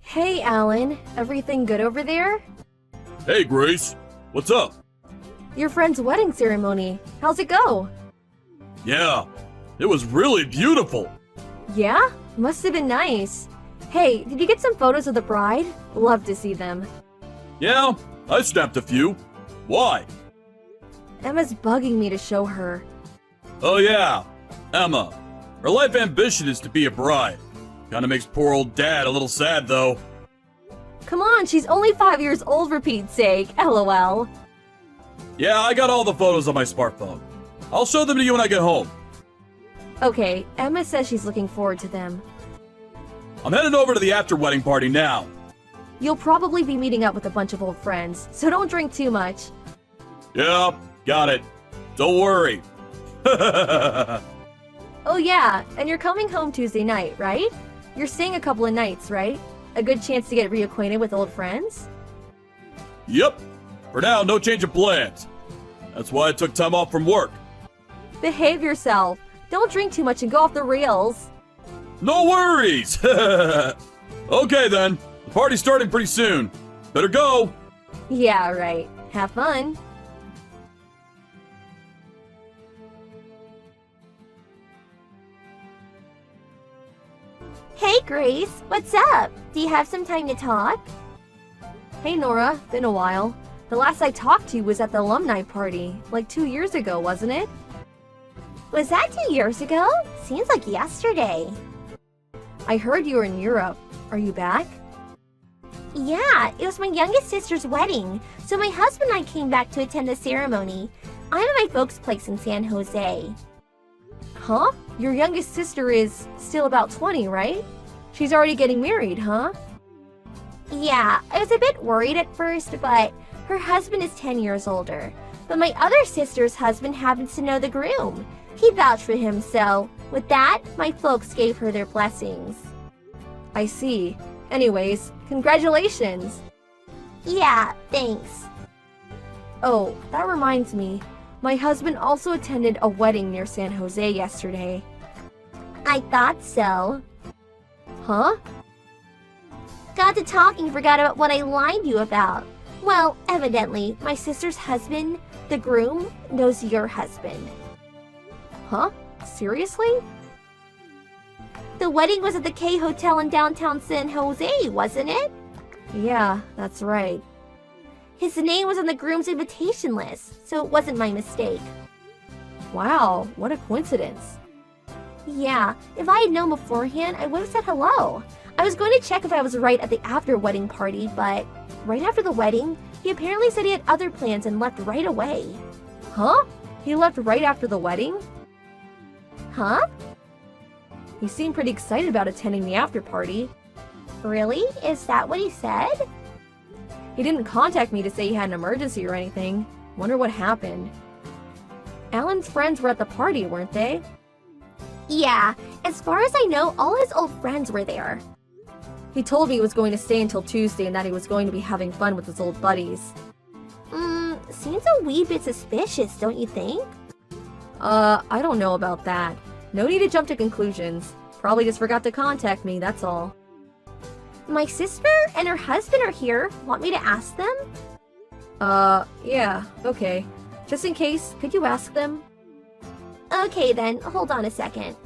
Hey, Alan. Everything good over there? Hey, Grace. What's up? Your friend's wedding ceremony. How's it go? Yeah, it was really beautiful. Yeah? Must have been nice. Hey, did you get some photos of the bride? Love to see them. Yeah, I snapped a few. Why? Emma's bugging me to show her. Oh yeah, Emma. Her life ambition is to be a bride. Kinda makes poor old Dad a little sad, though. Come on, she's only 5 years old for Pete's sake. LOL. Yeah, I got all the photos on my smartphone. I'll show them to you when I get home. Okay, Emma says she's looking forward to them. I'm headed over to the after-wedding party now. You'll probably be meeting up with a bunch of old friends, so don't drink too much. Yeah, got it. Don't worry. Oh yeah, and you're coming home Tuesday night, right? You're staying a couple of nights, right? A good chance to get reacquainted with old friends? Yep. For now, no change of plans. That's why I took time off from work. Behave yourself. Don't drink too much and go off the rails. No worries! Okay then, the party's starting pretty soon. Better go! Yeah, right. Have fun. Hey Grace, what's up? Do you have some time to talk? Hey Nora, been a while. The last I talked to you was at the alumni party, like 2 years ago, wasn't it? Was that 2 years ago? Seems like yesterday. I heard you were in Europe. Are you back? Yeah, it was my youngest sister's wedding, so my husband and I came back to attend the ceremony. I'm at my folks' place in San Jose. Huh? Your youngest sister is still about 20, right? She's already getting married, huh? Yeah, I was a bit worried at first, but her husband is 10 years older. But my other sister's husband happens to know the groom. He vouched for him, so with that, my folks gave her their blessings. I see. Anyways, congratulations! Yeah, thanks. Oh, that reminds me. My husband also attended a wedding near San Jose yesterday. I thought so. Huh? Got to talking, forgot about what I lied to you about. Well, evidently, my sister's husband, the groom, knows your husband. Huh? Seriously? The wedding was at the K Hotel in downtown San Jose, wasn't it? Yeah, that's right. His name was on the groom's invitation list, so it wasn't my mistake. Wow, what a coincidence. Yeah, if I had known beforehand, I would have said hello. I was going to check if I was right at the after-wedding party, but right after the wedding, he apparently said he had other plans and left right away. Huh? He left right after the wedding? Huh? He seemed pretty excited about attending the after party. Really? Is that what he said? He didn't contact me to say he had an emergency or anything. Wonder what happened. Alan's friends were at the party, weren't they? Yeah, as far as I know, all his old friends were there. He told me he was going to stay until Tuesday and that he was going to be having fun with his old buddies. Seems a wee bit suspicious, don't you think? I don't know about that. No need to jump to conclusions. Probably just forgot to contact me, that's all. My sister and her husband are here. Want me to ask them? Yeah, okay. Just in case, could you ask them? Okay then, hold on a second.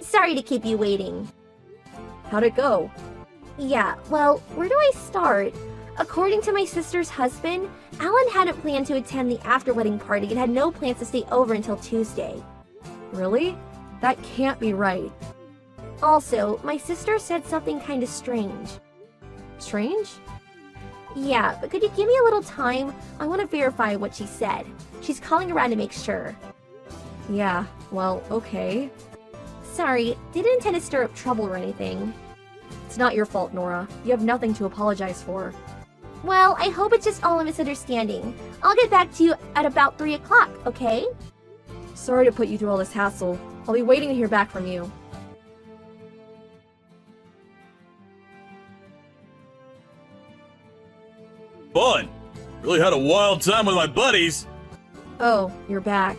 Sorry to keep you waiting. How'd it go? Yeah, well, where do I start? According to my sister's husband, Alan hadn't planned to attend the after-wedding party and had no plans to stay over until Tuesday. Really? That can't be right. Also, my sister said something kind of strange. Strange? Yeah, but could you give me a little time? I want to verify what she said. She's calling around to make sure. Yeah, well, okay. Sorry, didn't intend to stir up trouble or anything. It's not your fault, Nora. You have nothing to apologize for. Well, I hope it's just all a misunderstanding. I'll get back to you at about 3 o'clock, okay? Sorry to put you through all this hassle. I'll be waiting to hear back from you. Fun! Really had a wild time with my buddies. Oh, you're back.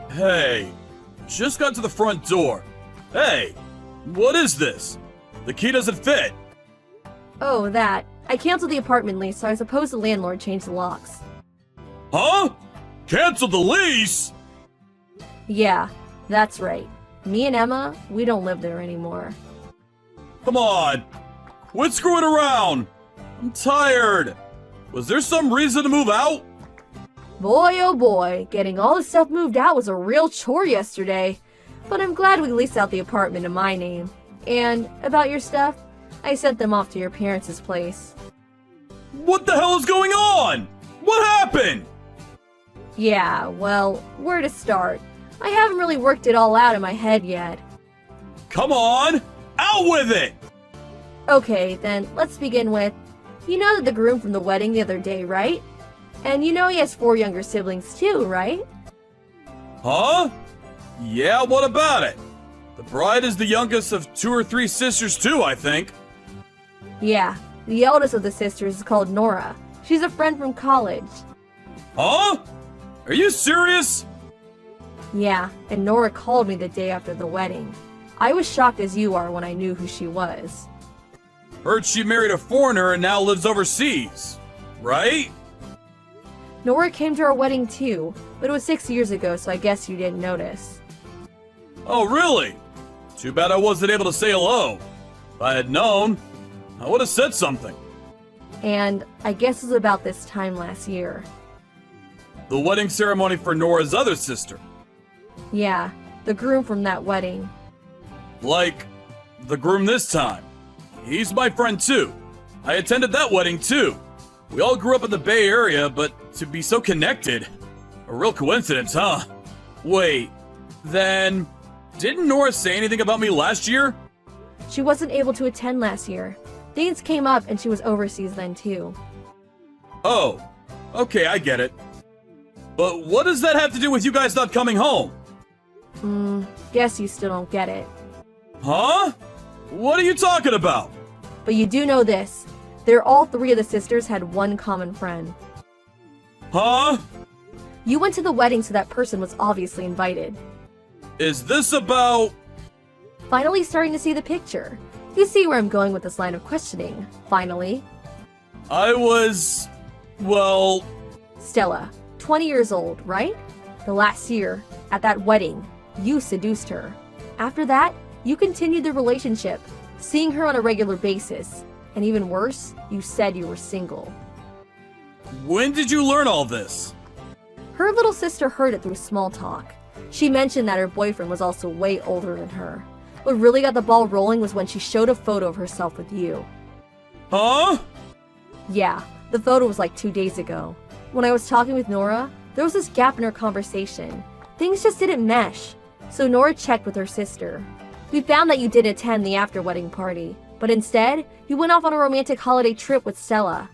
Hey, just got to the front door. Hey, what is this? The key doesn't fit. Oh, that. I canceled the apartment lease, so I suppose the landlord changed the locks. Huh? Cancel the lease? Yeah, that's right. Me and Emma, we don't live there anymore. Come on. Quit screwing around. I'm tired. Was there some reason to move out? Boy, oh boy, getting all the stuff moved out was a real chore yesterday. But I'm glad we leased out the apartment in my name. And about your stuff, I sent them off to your parents' place. What the hell is going on? What happened? Yeah, well, where to start? I haven't really worked it all out in my head yet. Come on, out with it! Okay, then let's begin with, you know the groom from the wedding the other day, right? And you know he has 4 younger siblings too, right? Huh? Yeah, what about it? The bride is the youngest of 2 or 3 sisters too, I think. Yeah, the eldest of the sisters is called Nora. She's a friend from college. Huh? Are you serious? Yeah, and Nora called me the day after the wedding. I was shocked as you are when I knew who she was. Heard she married a foreigner and now lives overseas, right? Nora came to our wedding too, but it was 6 years ago, so I guess you didn't notice. Oh, really? Too bad I wasn't able to say hello. If I had known, I would have said something. And I guess it was about this time last year. The wedding ceremony for Nora's other sister. Yeah, the groom from that wedding. Like, the groom this time. He's my friend too. I attended that wedding too. We all grew up in the Bay Area, but to be so connected. A real coincidence, huh? Wait, then, didn't Nora say anything about me last year? She wasn't able to attend last year. Things came up and she was overseas then too. Oh, okay, I get it. But what does that have to do with you guys not coming home? Guess you still don't get it. Huh? What are you talking about? But you do know this. All 3 of the sisters had one common friend. Huh? You went to the wedding, so that person was obviously invited. Is this about... Finally starting to see the picture. You see where I'm going with this line of questioning. Finally. I was... well... Stella, 20 years old, right? The last year, at that wedding, you seduced her. After that, you continued the relationship, seeing her on a regular basis. And even worse, you said you were single. When did you learn all this? Her little sister heard it through small talk. She mentioned that her boyfriend was also way older than her. What really got the ball rolling was when she showed a photo of herself with you. Huh? Yeah, the photo was like 2 days ago. When I was talking with Nora, there was this gap in our conversation. Things just didn't mesh. So Nora checked with her sister. We found that you did attend the after-wedding party, but instead, you went off on a romantic holiday trip with Stella.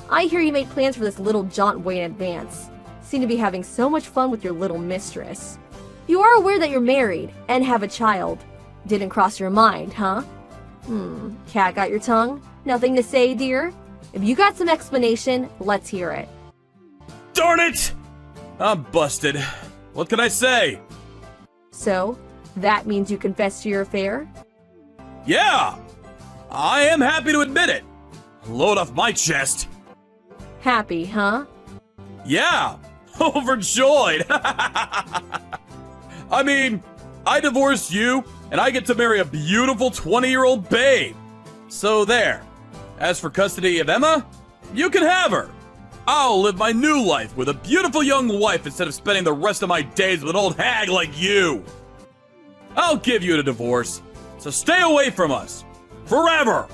I hear you made plans for this little jaunt way in advance. Seem to be having so much fun with your little mistress. You are aware that you're married and have a child. Didn't cross your mind, huh? Cat got your tongue? Nothing to say, dear? If you got some explanation, let's hear it. Darn it! I'm busted. What can I say? So, that means you confessed to your affair? Yeah! I am happy to admit it. Load off my chest. Happy, huh? Yeah! Overjoyed! I mean, I divorced you, and I get to marry a beautiful 20-year-old babe. So there. As for custody of Emma, you can have her. I'll live my new life with a beautiful young wife instead of spending the rest of my days with an old hag like you. I'll give you a divorce, so stay away from us. Forever!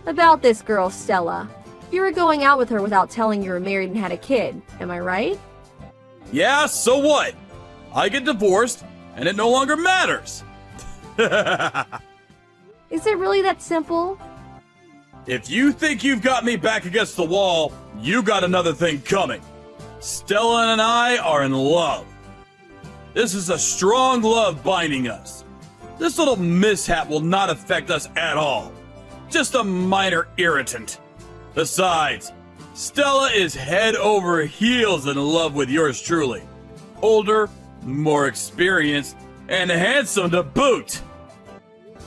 About this girl, Stella. You were going out with her without telling you were married and had a kid, am I right? Yeah, so what? I get divorced, and it no longer matters. Is it really that simple? If you think you've got me back against the wall, you got another thing coming. Stella and I are in love. This is a strong love binding us. This little mishap will not affect us at all. Just a minor irritant. Besides, Stella is head over heels in love with yours truly. Older, more experienced, and handsome to boot.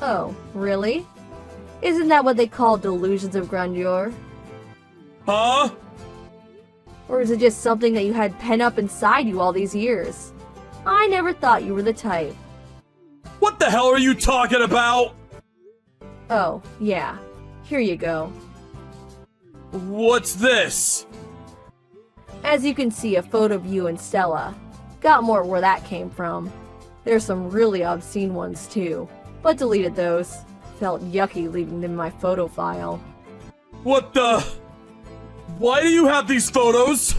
Oh, really? Isn't that what they call delusions of grandeur? Huh? Or is it just something that you had pent up inside you all these years? I never thought you were the type. What the hell are you talking about? Oh, yeah. Here you go. What's this? As you can see, a photo of you and Stella. Got more where that came from. There's some really obscene ones too, but deleted those. Felt yucky leaving them in my photo file. What the? Why do you have these photos?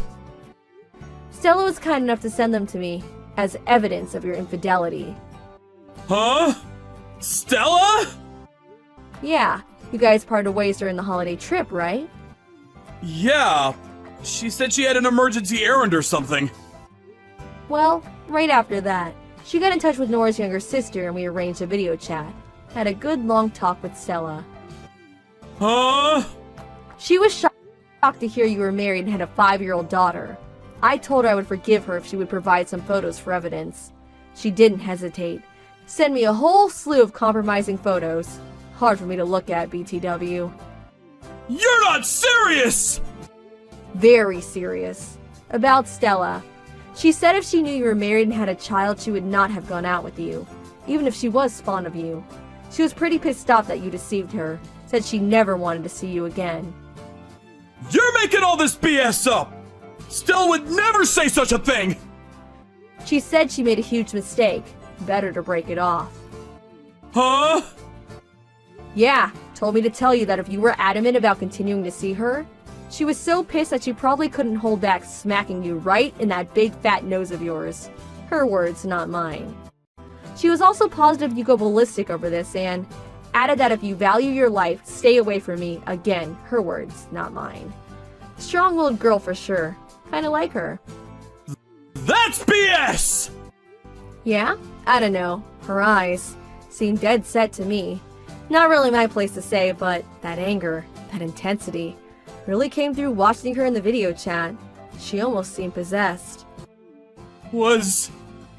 Stella was kind enough to send them to me as evidence of your infidelity. Huh? Stella? Yeah, you guys parted ways during the holiday trip, right? Yeah. She said she had an emergency errand or something. Well, right after that, she got in touch with Nora's younger sister and we arranged a video chat. Had a good long talk with Stella. Huh? She was shocked to hear you were married and had a 5-year-old daughter. I told her I would forgive her if she would provide some photos for evidence. She didn't hesitate. Sent me a whole slew of compromising photos. Hard for me to look at, BTW. You're not serious! Very serious. About Stella. She said if she knew you were married and had a child, she would not have gone out with you, even if she was fond of you. She was pretty pissed off that you deceived her. Said she never wanted to see you again. You're making all this BS up! Stella would never say such a thing! She said she made a huge mistake. Better to break it off. Huh? Yeah, told me to tell you that if you were adamant about continuing to see her, she was so pissed that she probably couldn't hold back smacking you right in that big fat nose of yours. Her words, not mine. She was also positive you go ballistic over this and added that if you value your life, stay away from me. Again, her words, not mine. Strong-willed girl for sure. Kinda like her. That's BS! Yeah? I don't know. Her eyes seem dead set to me. Not really my place to say, but that anger, that intensity, really came through watching her in the video chat. She almost seemed possessed. Was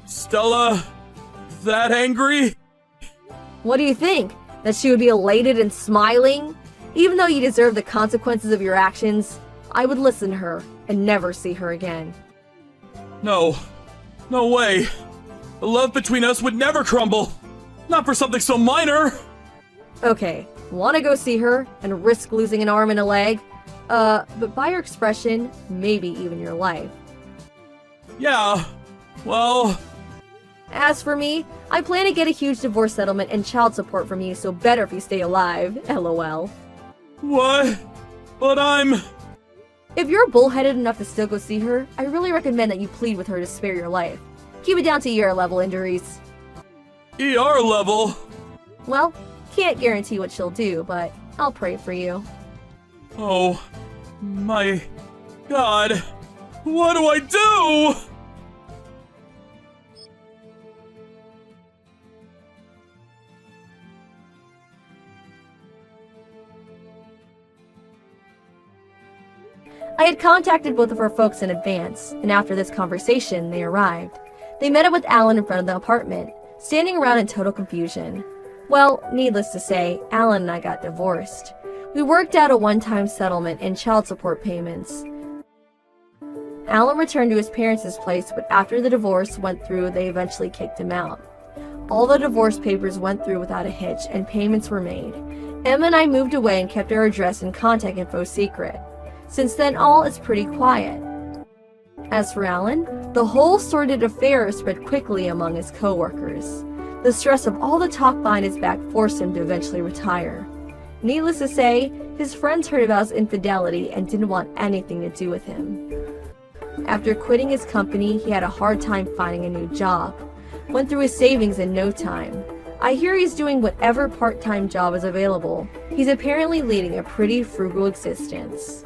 Stella that angry? What do you think? That she would be elated and smiling? Even though you deserve the consequences of your actions, I would listen to her and never see her again. No. No way. The love between us would never crumble. Not for something so minor. Okay, wanna go see her and risk losing an arm and a leg? But by your expression, maybe even your life. Yeah, well... As for me, I plan to get a huge divorce settlement and child support from you, so better if you stay alive, lol. What? But I'm... If you're bullheaded enough to still go see her, I really recommend that you plead with her to spare your life. Keep it down to ER level injuries. ER level? Well, can't guarantee what she'll do, but I'll pray for you. Oh, my God. What do I do? I had contacted both of her folks in advance, and after this conversation, they arrived. They met up with Alan in front of the apartment, standing around in total confusion. Well, needless to say, Alan and I got divorced. We worked out a one-time settlement and child support payments. Alan returned to his parents' place, but after the divorce went through, they eventually kicked him out. All the divorce papers went through without a hitch, and payments were made. Emma and I moved away and kept our address and contact info secret. Since then, all is pretty quiet. As for Alan, the whole sordid affair spread quickly among his co-workers. The stress of all the talk behind his back forced him to eventually retire. Needless to say, his friends heard about his infidelity and didn't want anything to do with him. After quitting his company, he had a hard time finding a new job. Went through his savings in no time. I hear he's doing whatever part-time job is available. He's apparently leading a pretty frugal existence.